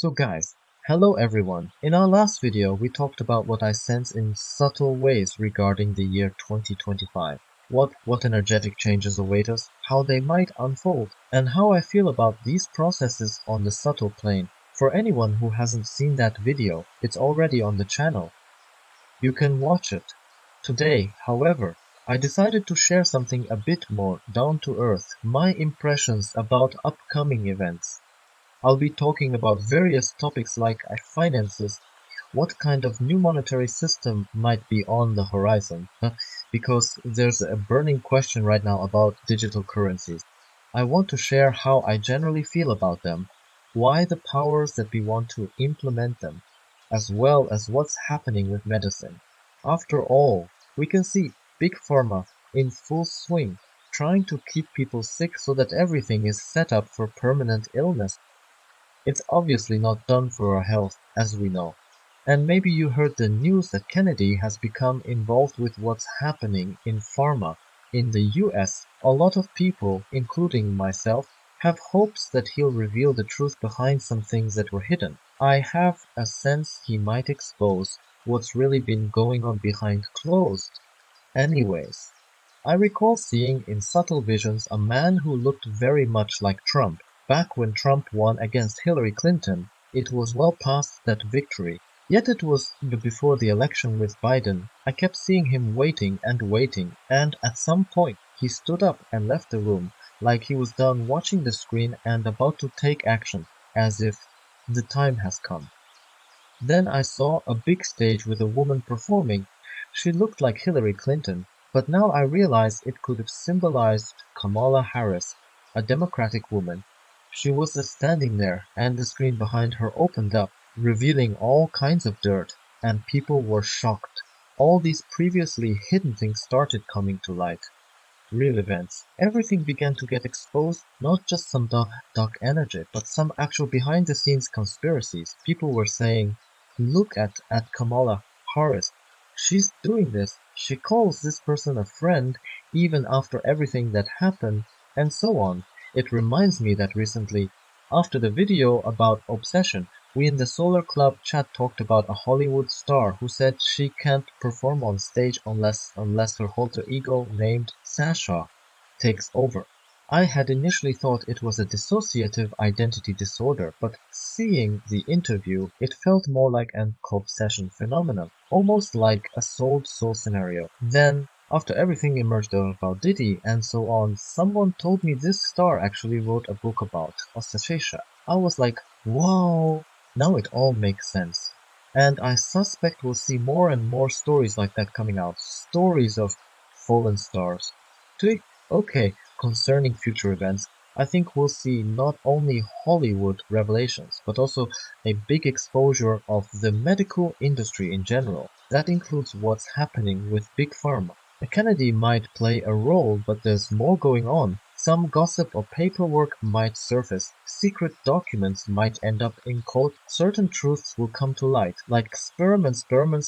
So guys, hello everyone. In our last video, we talked about what I sense in subtle ways regarding the year 2025. What energetic changes await us, how they might unfold, and how I feel about these processes on the subtle plane. For anyone who hasn't seen that video, it's already on the channel. You can watch it. Today, however, I decided to share something a bit more down to earth, my impressions about upcoming events. I'll be talking about various topics like finances, what kind of new monetary system might be on the horizon, because there's a burning question right now about digital currencies. I want to share how I generally feel about them, why the powers that we want to implement them, as well as what's happening with medicine. After all, we can see Big Pharma in full swing, trying to keep people sick so that everything is set up for permanent illness. It's obviously not done for our health, as we know. And maybe you heard the news that Kennedy has become involved with what's happening in pharma. In the US, a lot of people, including myself, have hopes that he'll reveal the truth behind some things that were hidden. I have a sense he might expose what's really been going on behind closed. Anyways, I recall seeing in subtle visions a man who looked very much like Trump. Back when Trump won against Hillary Clinton, it was well past that victory. Yet it was before the election with Biden. I kept seeing him waiting, and at some point he stood up and left the room, like he was done watching the screen and about to take action, as if the time has come. Then I saw a big stage with a woman performing. She looked like Hillary Clinton, but now I realize it could have symbolized Kamala Harris, a Democratic woman. She was just standing there, and the screen behind her opened up, revealing all kinds of dirt, and people were shocked. All these previously hidden things started coming to light. Real events. Everything began to get exposed, not just some dark energy, but some actual behind-the-scenes conspiracies. People were saying, look at Kamala Harris. She's doing this. She calls this person a friend, even after everything that happened, and so on. It reminds me that recently, after the video about obsession, we in the Solar Club chat talked about a Hollywood star who said she can't perform on stage unless her alter ego named Sasha takes over. I had initially thought it was a dissociative identity disorder, but seeing the interview, it felt more like an obsession phenomenon, almost like a sold soul scenario. Then, after everything emerged about Diddy and so on, someone told me this star actually wrote a book about Sasha. I was like, whoa, now it all makes sense. And I suspect we'll see more and more stories like that coming out. Stories of fallen stars. Okay, concerning future events, I think we'll see not only Hollywood revelations, but also a big exposure of the medical industry in general. That includes what's happening with Big Pharma. Kennedy might play a role, but there's more going on. Some gossip or paperwork might surface. Secret documents might end up in court. Certain truths will come to light, like experiments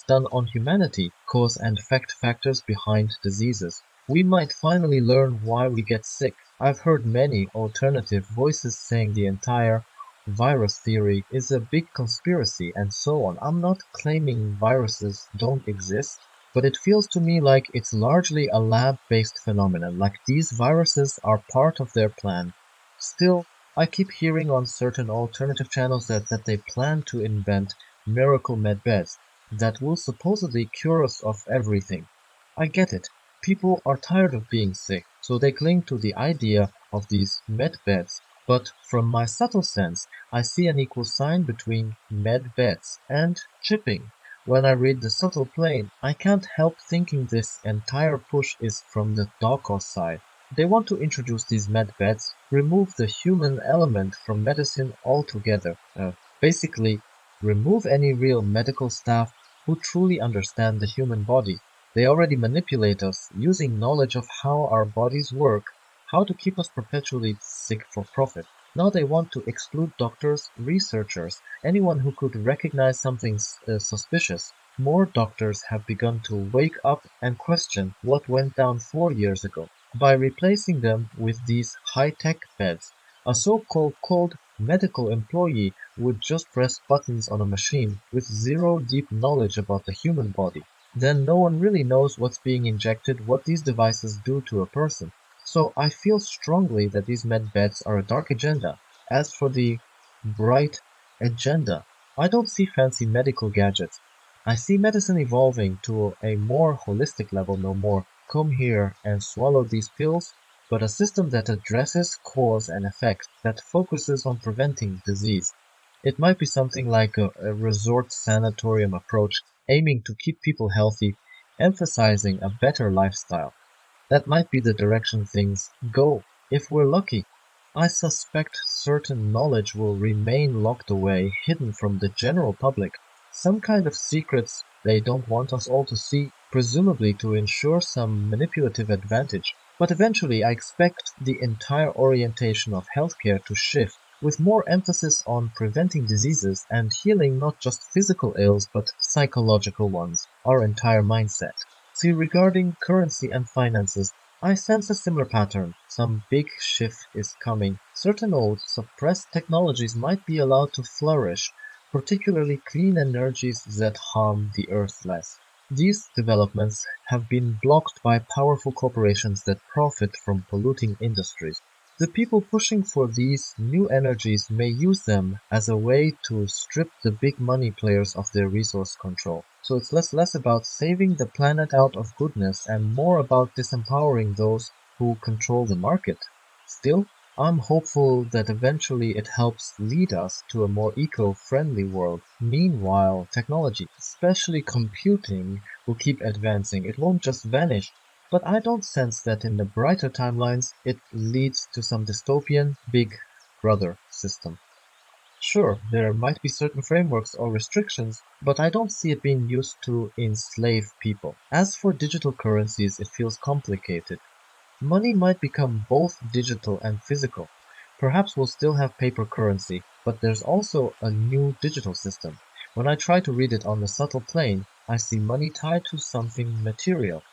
done on humanity, cause and effect factors behind diseases. We might finally learn why we get sick. I've heard many alternative voices saying the entire virus theory is a big conspiracy and so on. I'm not claiming viruses don't exist, but it feels to me like it's largely a lab-based phenomenon, like these viruses are part of their plan. Still, I keep hearing on certain alternative channels that they plan to invent miracle medbeds that will supposedly cure us of everything. I get it. People are tired of being sick, so they cling to the idea of these medbeds. But from my subtle sense, I see an equal sign between medbeds and chipping. When I read the subtle plane, I can't help thinking this entire push is from the Dawkins side. They want to introduce these medbeds, remove the human element from medicine altogether. Basically, remove any real medical staff who truly understand the human body. They already manipulate us using knowledge of how our bodies work, how to keep us perpetually sick for profit. Now they want to exclude doctors, researchers, anyone who could recognize something suspicious. More doctors have begun to wake up and question what went down 4 years ago. By replacing them with these high-tech beds, a so-called medical employee would just press buttons on a machine with zero deep knowledge about the human body. Then no one really knows what's being injected, what these devices do to a person. So I feel strongly that these med beds are a dark agenda. As for the bright agenda, I don't see fancy medical gadgets. I see medicine evolving to a more holistic level, no more come here and swallow these pills, but a system that addresses cause and effect, that focuses on preventing disease. It might be something like a resort sanatorium approach, aiming to keep people healthy, emphasizing a better lifestyle. That might be the direction things go, if we're lucky. I suspect certain knowledge will remain locked away, hidden from the general public. Some kind of secrets they don't want us all to see, presumably to ensure some manipulative advantage. But eventually I expect the entire orientation of healthcare to shift, with more emphasis on preventing diseases and healing not just physical ills but psychological ones, our entire mindset. See, regarding currency and finances, I sense a similar pattern. Some big shift is coming. Certain old, suppressed technologies might be allowed to flourish, particularly clean energies that harm the earth less. These developments have been blocked by powerful corporations that profit from polluting industries. The people pushing for these new energies may use them as a way to strip the big money players of their resource control. So it's less about saving the planet out of goodness and more about disempowering those who control the market. Still, I'm hopeful that eventually it helps lead us to a more eco-friendly world. Meanwhile, technology, especially computing, will keep advancing. It won't just vanish. But I don't sense that in the brighter timelines it leads to some dystopian Big Brother system. Sure, there might be certain frameworks or restrictions, but I don't see it being used to enslave people. As for digital currencies, it feels complicated. Money might become both digital and physical. Perhaps we'll still have paper currency, but there's also a new digital system. When I try to read it on the subtle plane, I see money tied to something material.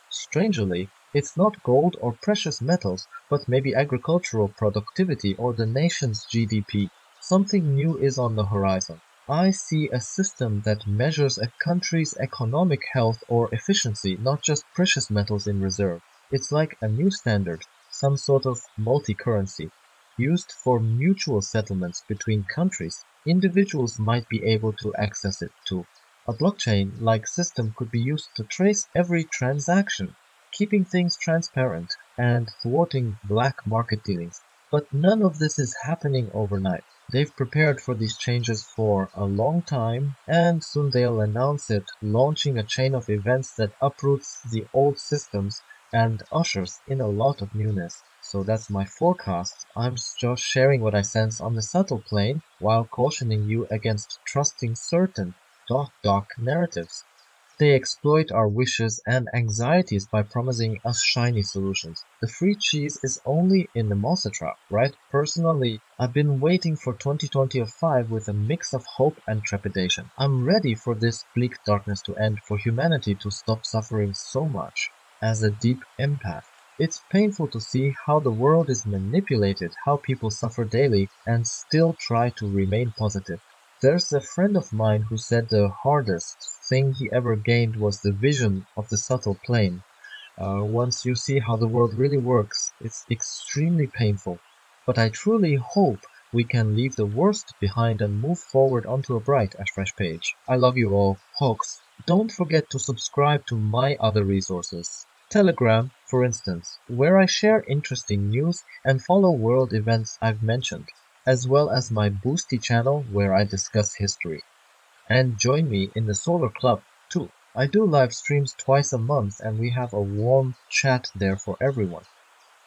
Strangely, it's not gold or precious metals, but maybe agricultural productivity or the nation's GDP. Something new is on the horizon. I see a system that measures a country's economic health or efficiency, not just precious metals in reserve. It's like a new standard, some sort of multi-currency, used for mutual settlements between countries. Individuals might be able to access it too. A blockchain-like system could be used to trace every transaction, keeping things transparent and thwarting black market dealings. But none of this is happening overnight. They've prepared for these changes for a long time, and soon they'll announce it, launching a chain of events that uproots the old systems and ushers in a lot of newness. So that's my forecast. I'm just sharing what I sense on the subtle plane while cautioning you against trusting certain dark narratives. They exploit our wishes and anxieties by promising us shiny solutions. The free cheese is only in the Mousetrap, right? Personally, I've been waiting for 2025 with a mix of hope and trepidation. I'm ready for this bleak darkness to end, for humanity to stop suffering so much. As a deep empath, it's painful to see how the world is manipulated, how people suffer daily and still try to remain positive. There's a friend of mine who said the hardest thing he ever gained was the vision of the subtle plane. Once you see how the world really works, it's extremely painful. But I truly hope we can leave the worst behind and move forward onto a bright and fresh page. I love you all, Hawks. Don't forget to subscribe to my other resources. Telegram, for instance, where I share interesting news and follow world events I've mentioned, as well as my Boosty channel where I discuss history. And join me in the Solar Club too. I do live streams twice a month and we have a warm chat there for everyone.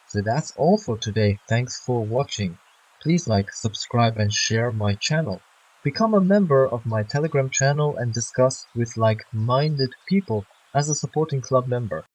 So that's all for today. Thanks for watching. Please like, subscribe and share my channel. Become a member of my Telegram channel and discuss with like-minded people as a supporting club member.